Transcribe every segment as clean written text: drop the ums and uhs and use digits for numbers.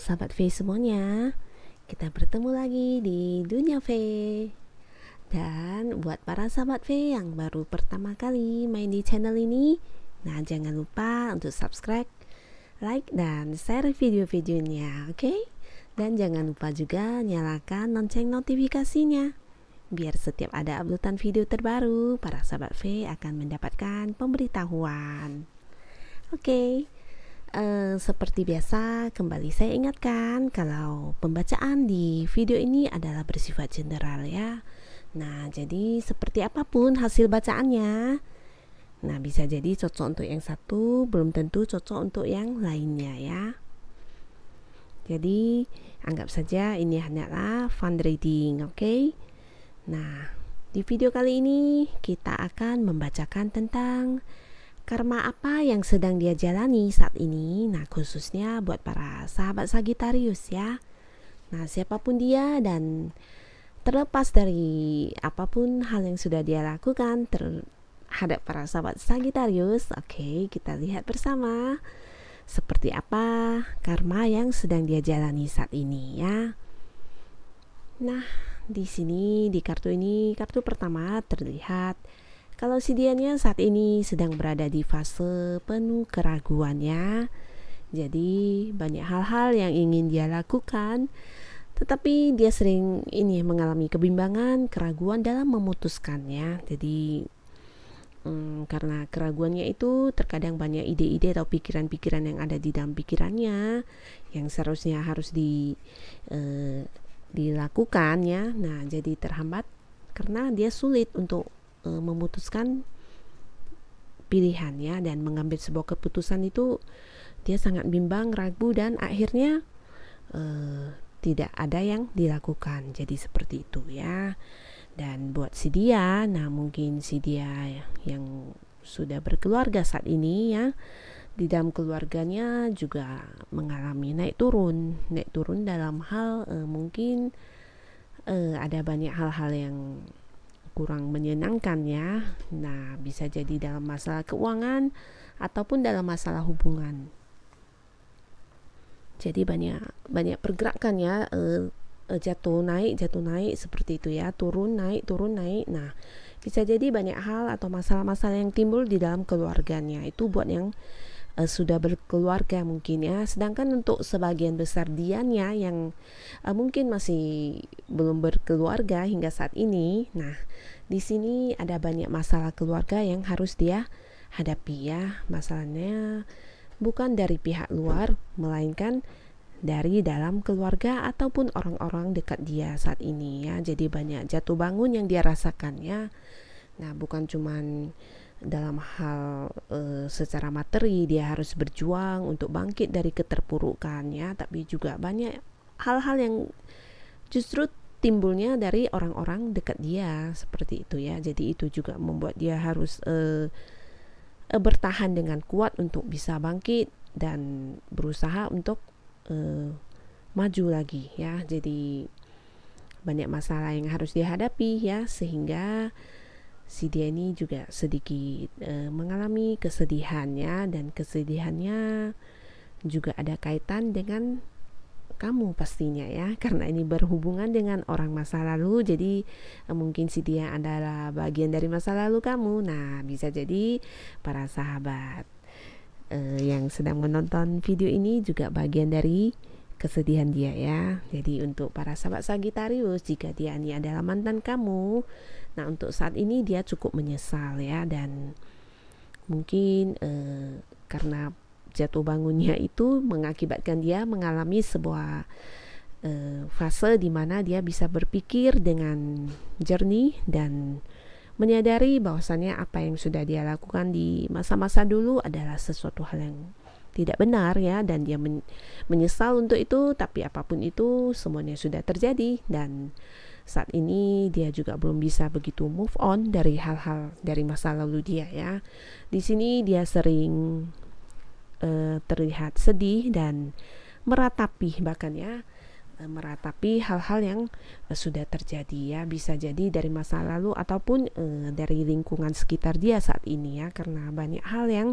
sahabat V semuanya, kita bertemu lagi di Dunia V. Dan buat para sahabat V yang baru pertama kali main di channel ini, nah jangan lupa untuk subscribe, like, dan share video-videonya, oke? Dan jangan lupa juga nyalakan lonceng notifikasinya, biar setiap ada uploadan video terbaru, para sahabat V akan mendapatkan pemberitahuan. Oke. Seperti biasa, kembali saya ingatkan kalau pembacaan di video ini adalah bersifat general ya. Nah, jadi seperti apapun hasil bacaannya, nah bisa jadi cocok untuk yang satu, belum tentu cocok untuk yang lainnya ya. Jadi, anggap saja ini hanyalah fun reading, oke? Nah, di video kali ini kita akan membacakan tentang karma apa yang sedang dia jalani saat ini. Nah, khususnya buat para sahabat Sagittarius ya. Nah, siapapun dia dan terlepas dari apapun hal yang sudah dia lakukan terhadap para sahabat Sagittarius, oke, kita lihat bersama seperti apa karma yang sedang dia jalani saat ini ya. Nah, di sini di kartu ini, kartu pertama terlihat kalau si dianya saat ini sedang berada di fase penuh keraguannya. Jadi banyak hal-hal yang ingin dia lakukan, tetapi dia sering mengalami kebimbangan, keraguan dalam memutuskannya. Jadi karena keraguannya itu terkadang banyak ide-ide atau pikiran-pikiran yang ada di dalam pikirannya yang seharusnya harus dilakukan ya. Nah, jadi terhambat karena dia sulit untuk memutuskan pilihannya dan mengambil sebuah keputusan itu. Dia sangat bimbang, ragu, dan akhirnya tidak ada yang dilakukan. Jadi seperti itu ya. Dan buat si dia, nah mungkin si dia yang sudah berkeluarga saat ini ya, di dalam keluarganya juga mengalami naik turun dalam hal mungkin ada banyak hal-hal yang kurang menyenangkan ya. Nah, bisa jadi dalam masalah keuangan ataupun dalam masalah hubungan. Jadi banyak pergerakan ya, jatuh naik seperti itu ya, turun naik. Nah, bisa jadi banyak hal atau masalah-masalah yang timbul di dalam keluarganya. Itu buat yang sudah berkeluarga mungkin ya. Sedangkan untuk sebagian besar dianya yang mungkin masih belum berkeluarga hingga saat ini, nah di sini ada banyak masalah keluarga yang harus dia hadapi ya. Masalahnya bukan dari pihak luar, melainkan dari dalam keluarga ataupun orang-orang dekat dia saat ini ya. Jadi banyak jatuh bangun yang dia rasakan ya. Nah, bukan cuman dalam hal secara materi dia harus berjuang untuk bangkit dari keterpurukan ya, tapi juga banyak hal-hal yang justru timbulnya dari orang-orang dekat dia seperti itu ya. Jadi itu juga membuat dia harus bertahan dengan kuat untuk bisa bangkit dan berusaha untuk maju lagi ya. Jadi banyak masalah yang harus dihadapi ya, sehingga si dia ini juga sedikit mengalami kesedihannya, dan kesedihannya juga ada kaitan dengan kamu pastinya ya, karena ini berhubungan dengan orang masa lalu. Jadi mungkin si dia adalah bagian dari masa lalu kamu. Nah, bisa jadi para sahabat yang sedang menonton video ini juga bagian dari kesedihan dia ya. Jadi untuk para sahabat Sagittarius, jika dia ini adalah mantan kamu, nah untuk saat ini dia cukup menyesal ya, dan mungkin karena jatuh bangunnya itu mengakibatkan dia mengalami sebuah fase di mana dia bisa berpikir dengan jernih dan menyadari bahwasannya apa yang sudah dia lakukan di masa-masa dulu adalah sesuatu hal yang tidak benar ya, dan dia menyesal untuk itu. Tapi apapun itu semuanya sudah terjadi, dan saat ini dia juga belum bisa begitu move on dari hal-hal dari masa lalu dia ya. Di sini dia sering terlihat sedih dan meratapi, bahkan ya meratapi hal-hal yang sudah terjadi ya. Bisa jadi dari masa lalu ataupun dari lingkungan sekitar dia saat ini ya, karena banyak hal yang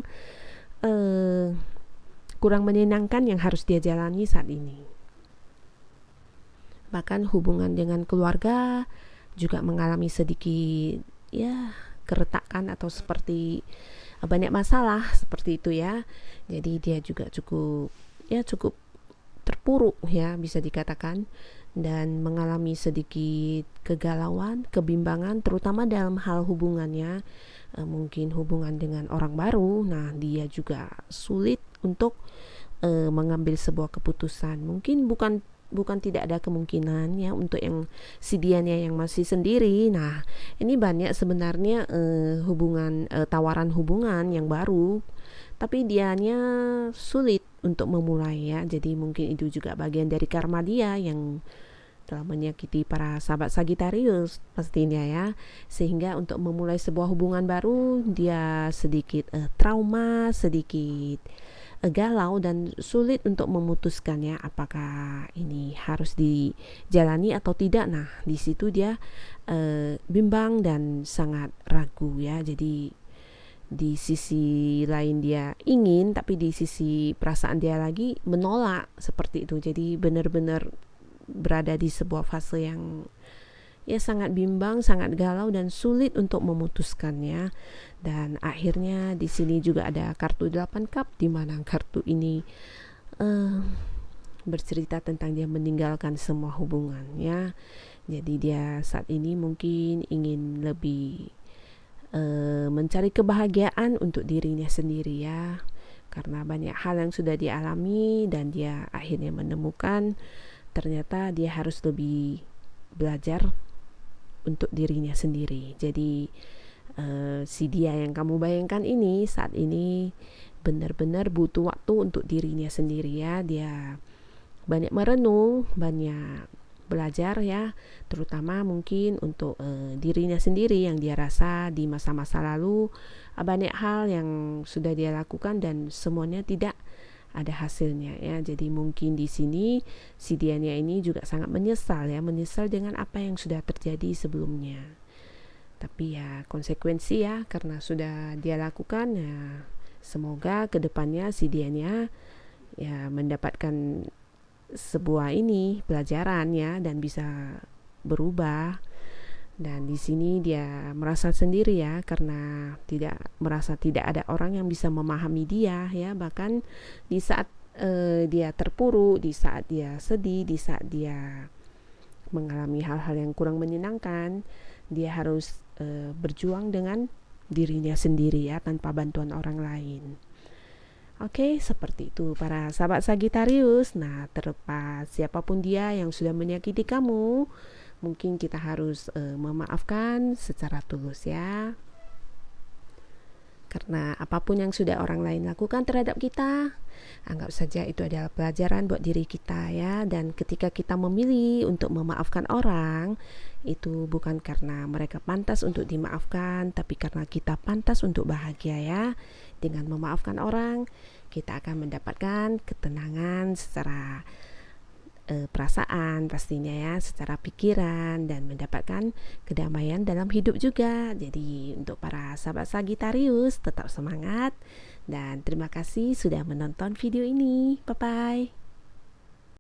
kurang menyenangkan yang harus dia jalani saat ini. Bahkan hubungan dengan keluarga juga mengalami sedikit ya keretakan atau seperti banyak masalah seperti itu ya. Jadi dia juga cukup terpuruk ya bisa dikatakan, dan mengalami sedikit kegalauan, kebimbangan terutama dalam hal hubungannya, mungkin hubungan dengan orang baru. Nah, dia juga sulit untuk mengambil sebuah keputusan. Mungkin bukan tidak ada kemungkinan ya untuk yang si dianya yang masih sendiri. Nah, ini banyak sebenarnya tawaran hubungan yang baru, tapi dianya sulit untuk memulai ya. Jadi mungkin itu juga bagian dari karma dia yang telah menyakiti para sahabat Sagittarius pastinya ya, sehingga untuk memulai sebuah hubungan baru dia sedikit trauma, sedikit galau dan sulit untuk memutuskan ya apakah ini harus dijalani atau tidak. Nah, di situ dia bimbang dan sangat ragu ya. Jadi di sisi lain dia ingin, tapi di sisi perasaan dia lagi menolak seperti itu. Jadi benar-benar berada di sebuah fase yang ya sangat bimbang, sangat galau dan sulit untuk memutuskannya. Dan akhirnya di sini juga ada kartu 8 cup, di mana kartu ini bercerita tentang dia meninggalkan semua hubungan ya. Jadi dia saat ini mungkin ingin lebih mencari kebahagiaan untuk dirinya sendiri ya, karena banyak hal yang sudah dialami dan dia akhirnya menemukan ternyata dia harus lebih belajar untuk dirinya sendiri. Jadi si dia yang kamu bayangkan ini saat ini benar-benar butuh waktu untuk dirinya sendiri ya. Dia banyak merenung, banyak belajar ya, terutama mungkin untuk dirinya sendiri yang dia rasa di masa-masa lalu banyak hal yang sudah dia lakukan dan semuanya tidak ada hasilnya ya. Jadi mungkin di sini si dianya ini juga sangat menyesal dengan apa yang sudah terjadi sebelumnya. Tapi ya konsekuensi ya, karena sudah dia lakukan ya, semoga kedepannya si dianya ya mendapatkan sebuah pelajaran ya dan bisa berubah. Dan di sini dia merasa sendiri ya, karena merasa tidak ada orang yang bisa memahami dia ya. Bahkan di saat dia terpuruk, di saat dia sedih, di saat dia mengalami hal-hal yang kurang menyenangkan, dia harus berjuang dengan dirinya sendiri ya, tanpa bantuan orang lain. Oke, seperti itu para sahabat Sagittarius. Nah, terlepas siapapun dia yang sudah menyakiti kamu, mungkin kita harus memaafkan secara tulus ya. Karena apapun yang sudah orang lain lakukan terhadap kita, anggap saja itu adalah pelajaran buat diri kita ya. Dan ketika kita memilih untuk memaafkan orang, itu bukan karena mereka pantas untuk dimaafkan, tapi karena kita pantas untuk bahagia ya. Dengan memaafkan orang, kita akan mendapatkan ketenangan secara perasaan pastinya ya, secara pikiran, dan mendapatkan kedamaian dalam hidup juga. Jadi untuk para sahabat Sagittarius tetap semangat dan terima kasih sudah menonton video ini. Bye bye.